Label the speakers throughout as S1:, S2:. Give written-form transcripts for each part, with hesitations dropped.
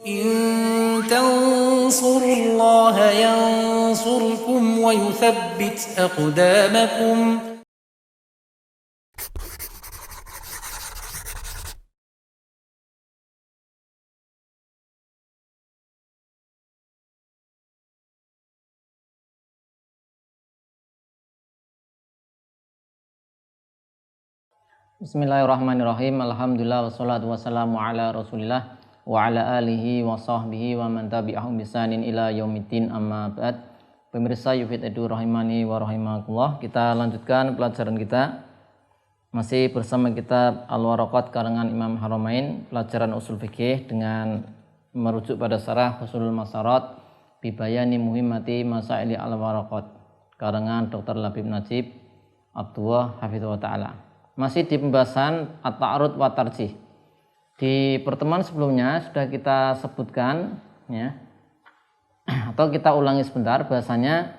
S1: إن تنصروا الله ينصركم ويثبت أقدامكم.
S2: Bismillahirrahmanirrahim. Alhamdulillah wassalatu wassalamu ala Rasulillah wa ala alihi wa sahbihi wa man tabi'ahum bisanin ila yaumiddin, amma ba'd. Pemirsa Yufid Edu rahimani wa rahimakumullah, kita lanjutkan pelajaran kita masih bersama kitab Al-Waraqat karangan Imam Haramain, pelajaran usul fikih dengan merujuk pada syarah Husulul Masarat bi bayani muhimmati masaili al-waraqat karangan Dr. Labib Najib Abdullah hafizahullah taala. Masih di pembahasan at-ta'arud wa tarjih. Di pertemuan sebelumnya sudah kita sebutkan ya, atau kita ulangi sebentar bahasanya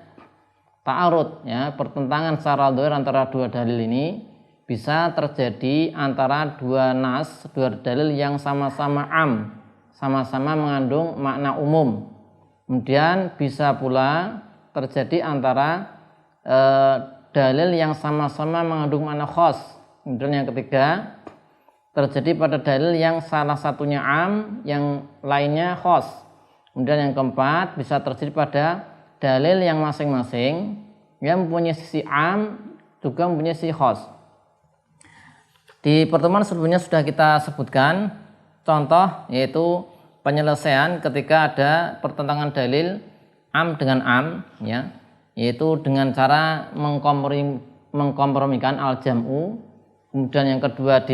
S2: ta'arud ya, pertentangan secara dhahir antara dua dalil ini bisa terjadi antara dua nas, dua dalil yang sama-sama am, sama-sama mengandung makna umum. Kemudian bisa pula terjadi antara dalil yang sama-sama mengandung makna khas. Kemudian yang ketiga terjadi pada dalil yang salah satunya am, yang lainnya khas. Kemudian yang keempat bisa terjadi pada dalil yang masing-masing yang mempunyai sisi am juga mempunyai sisi khas. Di pertemuan sebelumnya sudah kita sebutkan contoh, yaitu penyelesaian ketika ada pertentangan dalil am dengan am ya, yaitu dengan cara mengkompromikan al-jam'u. Kemudian yang kedua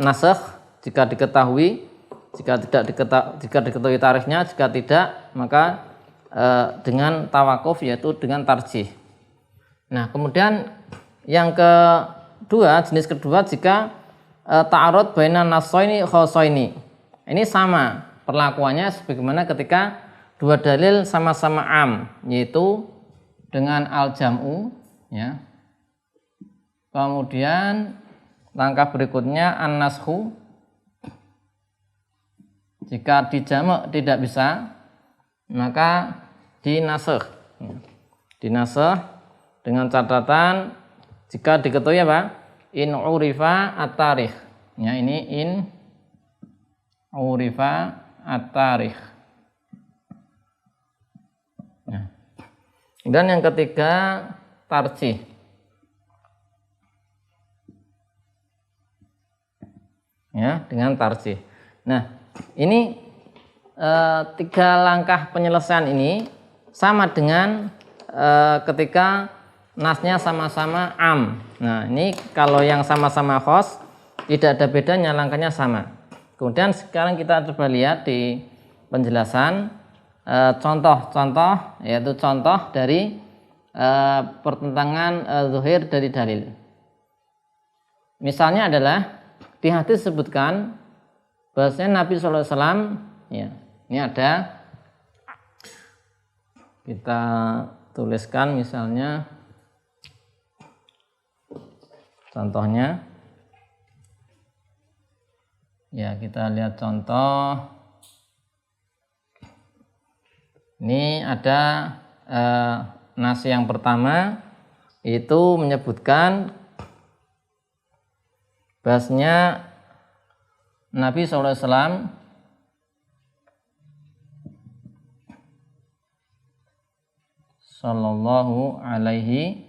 S2: nasakh jika diketahui, jika diketahui tarikhnya, jika tidak maka dengan tawakuf, yaitu dengan tarjih. Nah, kemudian yang kedua, jenis kedua, jika ta'arud baina nassaini khassaini. Ini sama perlakuannya sebagaimana ketika dua dalil sama-sama am, yaitu dengan al-jam'u ya. Kemudian langkah berikutnya an-nashu. Jika dijamak tidak bisa, maka dinasakh. Dinasakh dengan catatan jika diketahui apa? In urifa at-tarikh. Ya, ini in urifa at-tarikh. Ya. Dan yang ketiga tarjih. Ya, dengan tarjih. Nah, ini tiga langkah penyelesaian ini sama dengan ketika nasnya sama-sama am. Nah, ini kalau yang sama-sama khos tidak ada bedanya, langkahnya sama. Kemudian sekarang kita coba lihat di penjelasan contoh-contoh, yaitu contoh dari pertentangan zahir dari dalil. Misalnya adalah di hadis disebutkan bahwasanya Nabi SAW ya, ini ada, kita tuliskan misalnya contohnya ya, kita lihat contoh ini ada nas yang pertama itu menyebutkan bahasanya Nabi SAW Sallallahu alaihi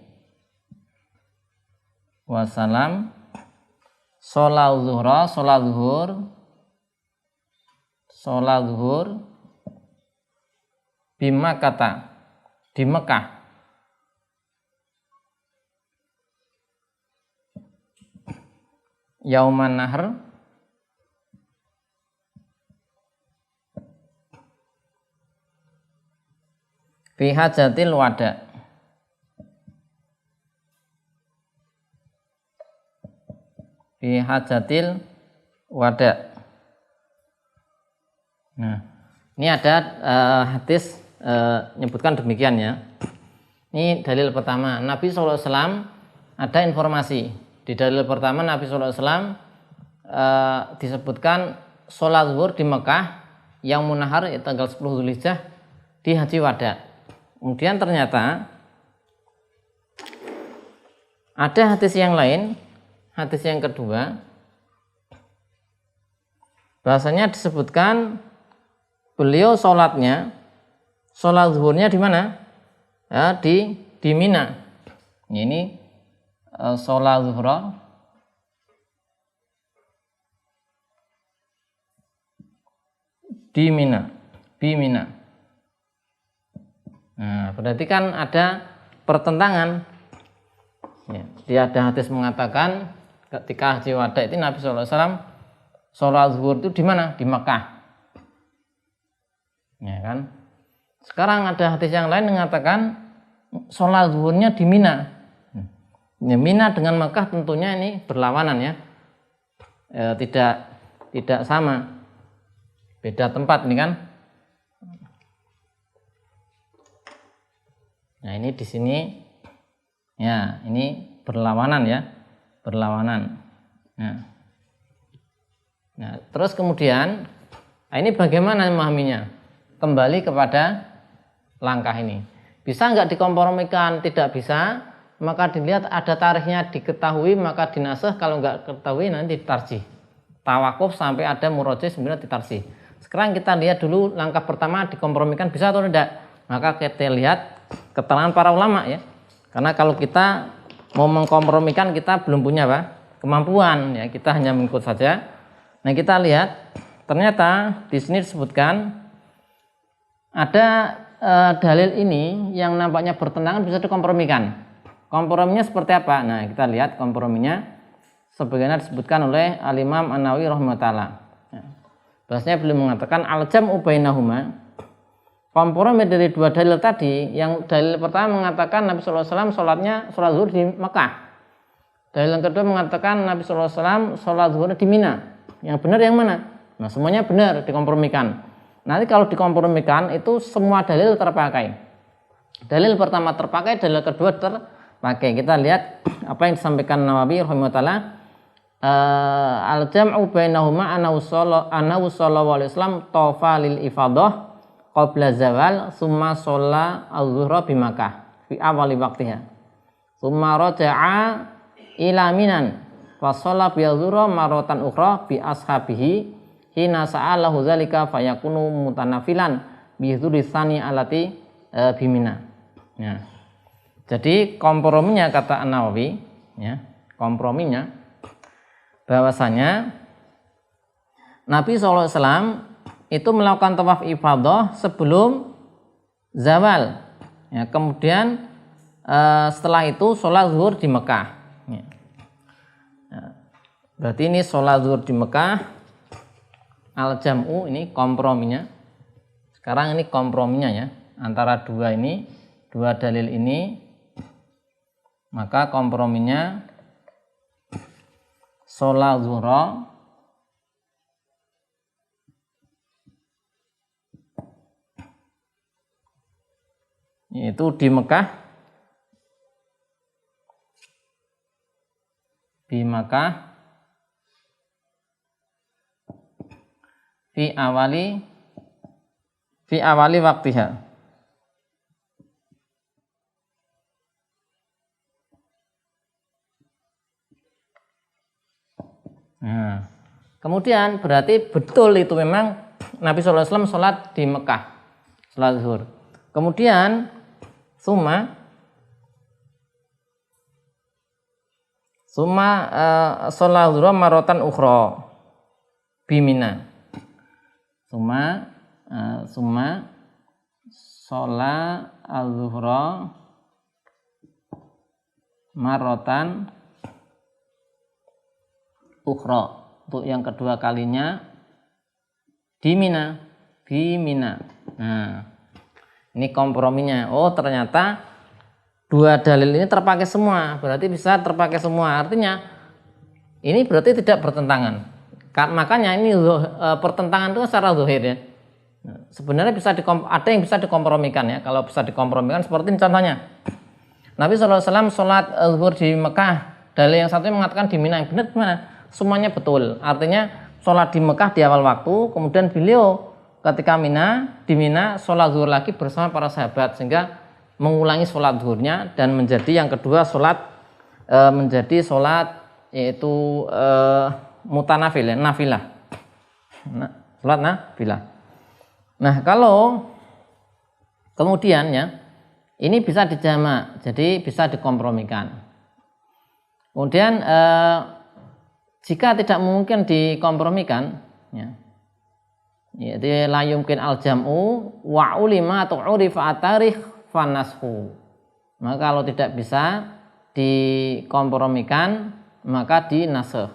S2: wasallam sholat zuhur bima kata di Mekah. Yauman Nahr fi hajatil wada. Fi hajatil wada. Nah, ini ada hadis menyebutkan demikian ya. Ini dalil pertama, Nabi SAW ada informasi. Di dalil pertama Nabi SAW disebutkan sholat zuhur di Mekah yang munahar tanggal 10 Dzulhijjah di Haji Wada. Kemudian ternyata ada hadis yang lain, hadis yang kedua, bahasanya disebutkan beliau sholat zuhurnya di mana? Ya, di Mina. Ini sholat zuhur di Mina. Nah, berarti kan ada pertentangan. Ya, dia ada hadis mengatakan ketika Haji Wada itu Nabi SAW sholat zuhur itu di mana? Di Mekah. Ya kan? Sekarang ada hadis yang lain mengatakan sholat zuhurnya di Mina. Ya, Mina dengan Mekah tentunya ini berlawanan ya. Tidak sama. Beda tempat ini kan. Nah, ini di sini ya, ini berlawanan ya. Berlawanan. Nah, terus kemudian ini bagaimana memahaminya? Kembali kepada langkah ini. Bisa nggak dikompromikan? Tidak bisa. Maka dilihat ada tarikhnya diketahui, maka dinasah. Kalau nggak ketahui nanti ditarjih. Tawakuf sampai ada murojih sebenarnya ditarjih. Sekarang kita lihat dulu langkah pertama dikompromikan bisa atau tidak. Maka kita lihat keterangan para ulama ya. Karena kalau kita mau mengkompromikan kita belum punya kemampuan ya. Kita hanya mengikut saja. Nah, kita lihat ternyata di sini disebutkan ada dalil ini yang nampaknya bertentangan bisa dikompromikan. Komprominya seperti apa? Nah, kita lihat komprominya sebagaimana disebutkan oleh Al-Imam An-Nawawi rahimahullah. Bahasanya beliau mengatakan al-jam'u bainahuma, kompromi dari dua dalil tadi. Yang dalil pertama mengatakan Nabi SAW sholat zuhur di Mekah. Dalil yang kedua mengatakan Nabi SAW sholat zuhur di Mina. Yang benar yang mana? Nah, semuanya benar dikompromikan. Nanti kalau dikompromikan itu semua dalil terpakai. Dalil pertama terpakai, dalil kedua terpakai. Kita lihat apa yang disampaikan Nawawi rahimahullah. Al-jam'u bainahuma annahu sallallahu alaihi wasallam tawafa lil ifadah qabla zawal summa shalla az-zuhra bi Makkah fi awali waqtiha summa raja'a ila Minan fa shalla bi az-zuhra maratan ukhra bi ashabihi hina sa'alahu zalika fayakunu mutanafilan bi dzuritsani alati bi Mina. Ya. Jadi komprominya kata An-Nawawi ya, komprominya bahwasanya Nabi SAW itu melakukan tawaf ifadah sebelum zawal ya, kemudian setelah itu sholat zuhur di Mekah ya. Berarti ini sholat zuhur di Mekah. Al-jam'u ini komprominya. Sekarang ini komprominya ya, antara dua dalil ini, maka komprominya sholat zuhur itu di Mekah fi awali waktiha. Nah, kemudian berarti betul itu memang Nabi SAW sholat di Mekah, sholat zuhur. Kemudian summa sholat zuhur maratan ukhra bimina. Summa sholat zuhur maratan ukhra, untuk yang kedua kalinya di Mina. Nah, ini komprominya. Oh, ternyata dua dalil ini terpakai semua. Berarti bisa terpakai semua. Artinya ini berarti tidak bertentangan. Makanya ini pertentangan itu secara zahir ya. Sebenarnya ada yang bisa dikompromikan ya. Kalau bisa dikompromikan seperti ini contohnya. Nabi SAW sholat zuhur di Mekah. Dalil yang satunya mengatakan di Mina. Yang benar gimana? semuanya betul. Artinya sholat di Mekah di awal waktu, kemudian beliau ketika di Mina sholat zuhur lagi bersama para sahabat, sehingga mengulangi sholat zuhurnya dan menjadi yang kedua menjadi sholat yaitu mutanafil, nafilah. Sholat nafilah. Nah, kalau kemudian ya ini bisa dijamak, jadi bisa dikompromikan. Kemudian jika tidak mungkin dikompromikan, ya, yaitu la yumkin al jam'u wa ulima atau urifa at-tarikh fanashu. Maka kalau tidak bisa dikompromikan maka dinasakh.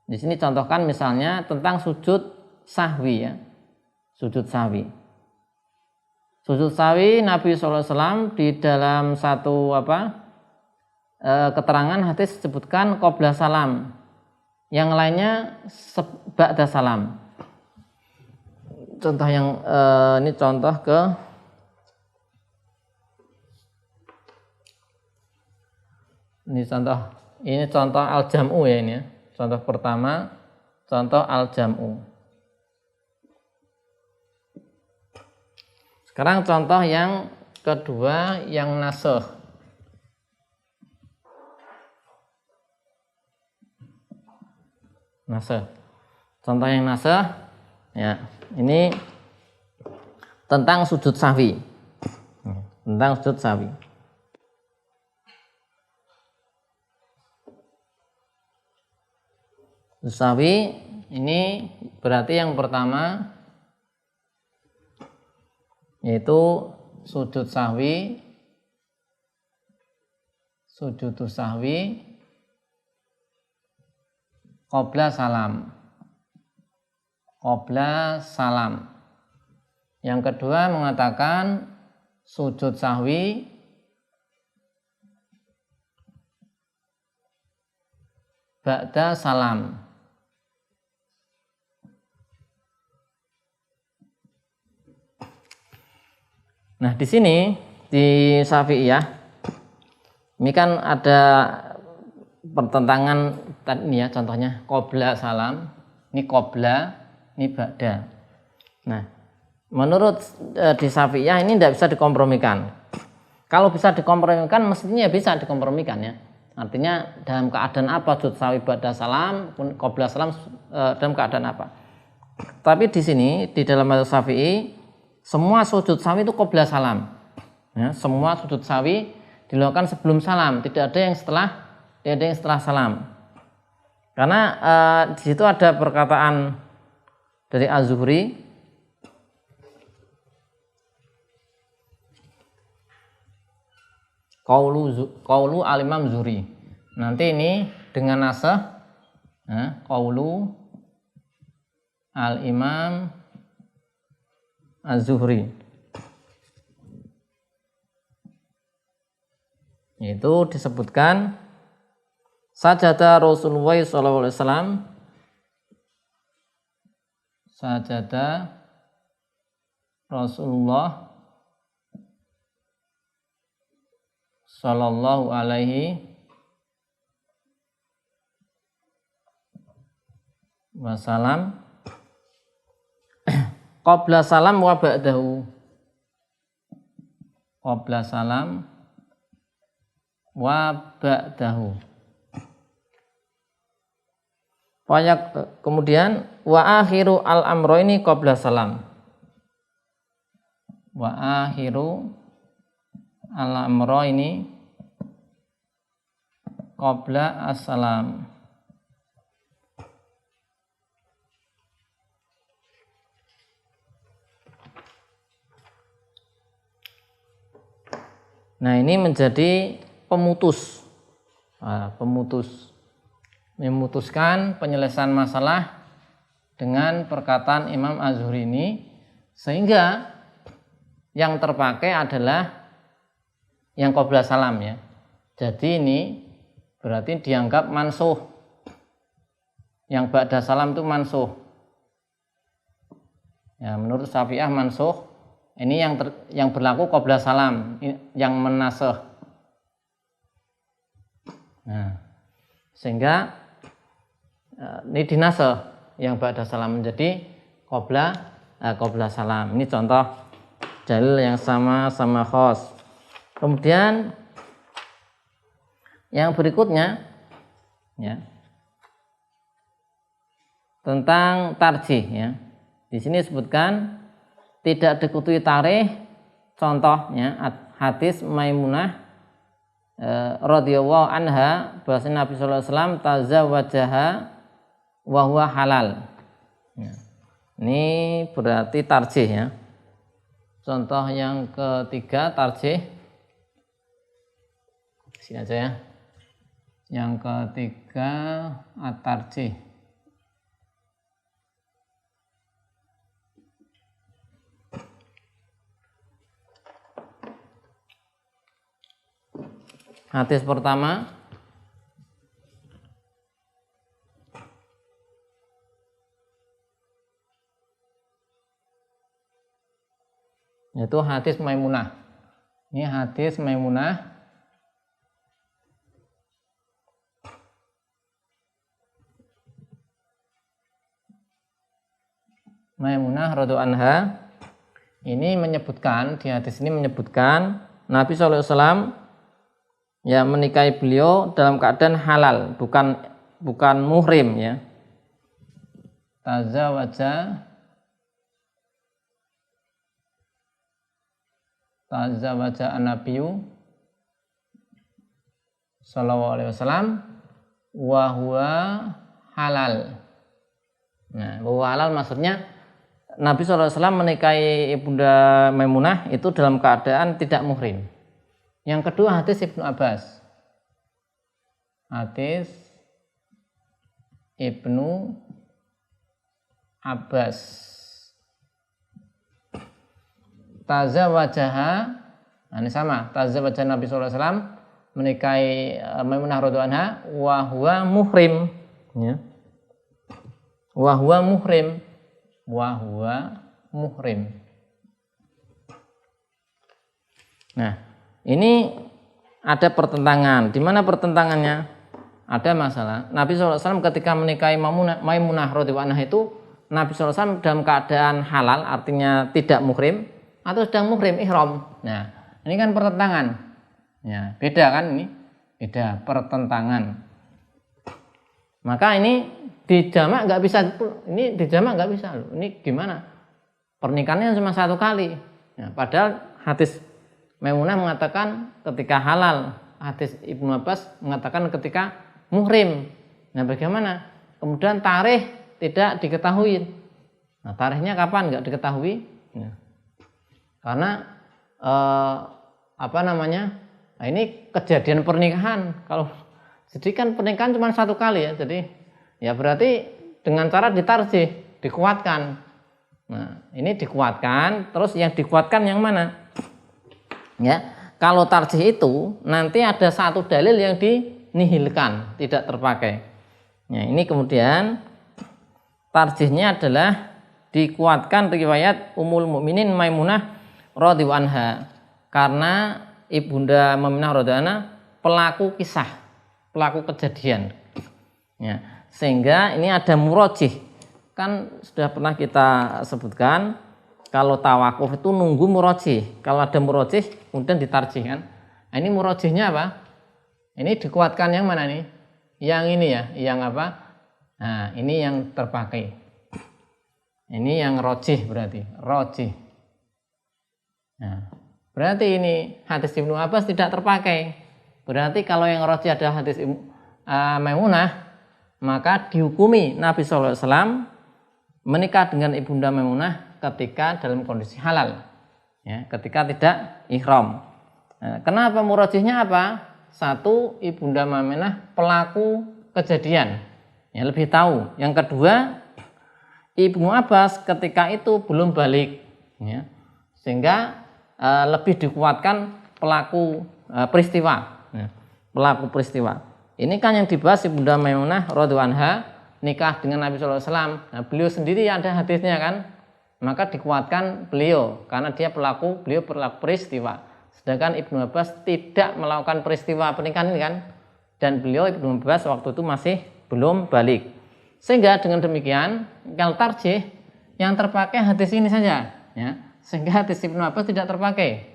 S2: Di sini contohkan misalnya tentang sujud sahwi ya. Sujud sahwi. Sujud sahwi Nabi SAW di dalam satu keterangan hadis disebutkan qabla salam, yang lainnya ba'da salam. Contoh yang ini contoh ini contoh al-jam'u ya ini ya. Contoh pertama, contoh al-jam'u. Sekarang contoh yang kedua yang nasakh. Contoh yang nasakh ya, ini tentang sujud sahwi. Tentang sujud sahwi. Sujud sahwi ini berarti yang pertama yaitu sujud sahwi qabla salam. Yang kedua mengatakan sujud sahwi ba'da salam. Nah, di sini di Syafi'iyah ini kan ada pertentangan ini ya, contohnya qabla salam, ini qabla, ini ba'da. Nah, menurut di Syafi'iyah ini tidak bisa dikompromikan. Kalau bisa dikompromikan mestinya bisa dikompromikan ya. Artinya dalam keadaan apa sujud sahwi ba'da salam, qabla salam dalam keadaan apa. Tapi di sini di dalam mazhab Syafi'i semua sujud sahwi itu qabla salam. Ya, semua sujud sahwi dilakukan sebelum salam, tidak ada yang setelah salam. Karena di situ ada perkataan dari Az-Zuhri, qaulu al-Imam Zuhri. Nanti ini dengan nasakh qaulu al-Imam Az-Zuhri. Itu disebutkan sajada Rasulullah sallallahu alaihi wasallam, sajada Rasulullah sallallahu alaihi wasallam qabla salam wa ba'dahu. Qabla salam wa ba'dahu. Kemudian wa akhiru al-amroini qabla salam. Wa akhiru al-amroini qabla as-salam. Nah, ini menjadi pemutus, memutuskan penyelesaian masalah dengan perkataan Imam Az-Zuhri ini, sehingga yang terpakai adalah yang qabla salam ya. Jadi ini berarti dianggap mansuh. Yang ba'da salam itu mansuh. Ya, menurut Syafi'iyah mansuh. Ini yang berlaku qabla salam, yang menasakh. Nah, sehingga ini dinasah yang ba'da salam menjadi qabla salam. Ini contoh dalil yang sama khos. Kemudian yang berikutnya ya, tentang tarjih ya. Di sini disebutkan tidak dikutui tarikh, contohnya hadis Maimunah radhiyallahu anha bahwa Nabi sallallahu alaihi wasallam tazawwajaha wa huwa halal. Ya. Ini berarti tarjih ya. Contoh yang ketiga tarjih. Sini aja ya. Yang ketiga at-tarjih. Hadis pertama yaitu hadis Maimunah. Ini hadis Maimunah radhiyallahu anha ini menyebutkan, di hadis ini menyebutkan Nabi sallallahu alaihi wasallam ya menikahi beliau dalam keadaan halal, bukan muhrim ya. Tazawaja an-nabiyyu sallallahu alaihi wasallam wa huwa halal. Nah, wa halal maksudnya Nabi sallallahu alaihi wasallam menikahi Ibunda Maimunah itu dalam keadaan tidak muhrim. Yang kedua hadis Ibnu Abbas. Hadis Ibnu Abbas. Tazawajaha, nah ini sama. Tazawajah Nabi sallallahu alaihi wasallam menikahi Maimunah radhiyallahu anha wa huwa muhrim. Ya. Wa huwa muhrim. Wa huwa muhrim. Nah, ini ada pertentangan. Di mana pertentangannya? Ada masalah. Nabi SAW ketika menikahi Maimunah radhiyallahu anha itu, Nabi SAW dalam keadaan halal, artinya tidak muhrim, atau sedang muhrim ihram. Nah, ini kan pertentangan. Ya, beda kan ini? Beda, pertentangan. Maka ini dijamak nggak bisa. Ini dijamak nggak bisa loh. Ini gimana? Pernikahannya cuma satu kali. Ya, padahal hadis Maimunah mengatakan ketika halal, hadis Ibnu Abbas mengatakan ketika muhrim. Nah, bagaimana? Kemudian tarikh tidak diketahui. Nah, tarikhnya kapan? Nggak diketahui. Ya. Karena Nah, ini kejadian pernikahan. Kalau jadi kan pernikahan cuma satu kali ya. Jadi ya berarti dengan cara ditarjih, dikuatkan. Nah, ini dikuatkan. Terus yang dikuatkan yang mana? Ya, kalau tarjih itu nanti ada satu dalil yang dinihilkan, tidak terpakai. Ya, ini kemudian tarjihnya adalah dikuatkan riwayat Ummul Mukminin Maimunah radhiyallahu anha, karena Ibunda Maimunah radhiyallahu anha pelaku kisah, pelaku kejadian. Ya, sehingga ini ada murajih. Kan sudah pernah kita sebutkan kalau tawakuf itu nunggu murajih. Kalau ada murajih kemudian ditarjih kan. Nah, ini murajihnya apa? Ini dikuatkan yang mana nih? Yang ini ya, yang apa? Nah, ini yang terpakai. Ini yang rojih berarti, rojih. Nah, berarti ini hadis Ibnu Abbas tidak terpakai. Berarti kalau yang rojih adalah hadis Maimunah, maka dihukumi Nabi SAW menikah dengan Ibunda Maimunah ketika dalam kondisi halal, ya, ketika tidak ihram. Nah, kenapa murajihnya apa? Satu, Ibunda Maimunah pelaku kejadian, ya, lebih tahu. Yang kedua, Ibnu Abbas ketika itu belum balik, ya, sehingga lebih dikuatkan pelaku peristiwa, ya, pelaku peristiwa. Ini kan yang dibahas Ibunda Maimunah radhiyallahu anha nikah dengan Nabi SAW. Nah, beliau sendiri ada hadisnya kan, maka dikuatkan beliau karena beliau pelaku peristiwa. Sedangkan Ibnu Abbas tidak melakukan peristiwa pernikahan ini kan, dan beliau Ibnu Abbas waktu itu masih belum balik. Sehingga dengan demikian kalau tarjih yang terpakai hadis ini saja, ya. Sehingga hadis Ibnu Abbas tidak terpakai,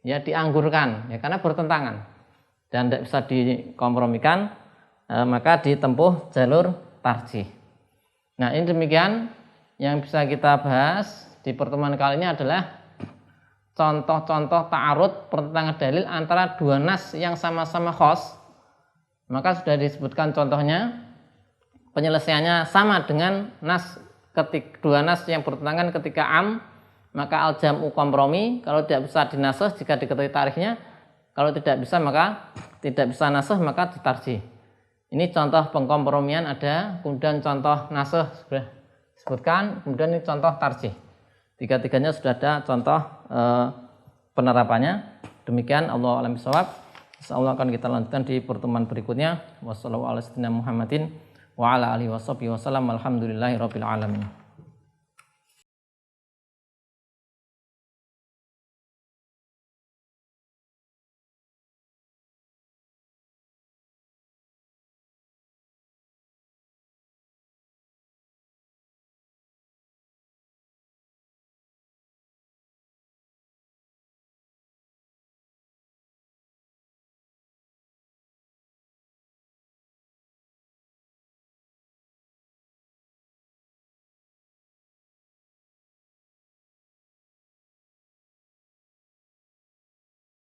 S2: ya, dianggurkan, ya, karena bertentangan dan tidak bisa dikompromikan, maka ditempuh jalur tarjih. Nah, ini demikian yang bisa kita bahas di pertemuan kali ini adalah contoh-contoh ta'arud pertentangan dalil antara dua nas yang sama-sama khos. Maka sudah disebutkan contohnya, penyelesaiannya sama dengan dua nas yang bertentangan ketika am, maka al-jam'u kompromi, kalau tidak bisa dinasah jika diketahui tarikhnya, kalau tidak bisa maka tidak bisa nasah maka ditarjih. Ini contoh pengkompromian ada, kemudian contoh nasah sudah disebutkan, kemudian ini contoh tarjih. Tiga-tiganya sudah ada contoh penerapannya. Demikian, Allahu a'lam bishawab. Insyaallah akan kita lanjutkan di pertemuan berikutnya. Wassallallahu ala sayyidina Muhammadin wa ala alihi wasallam. Alhamdulillahirabbil alamin.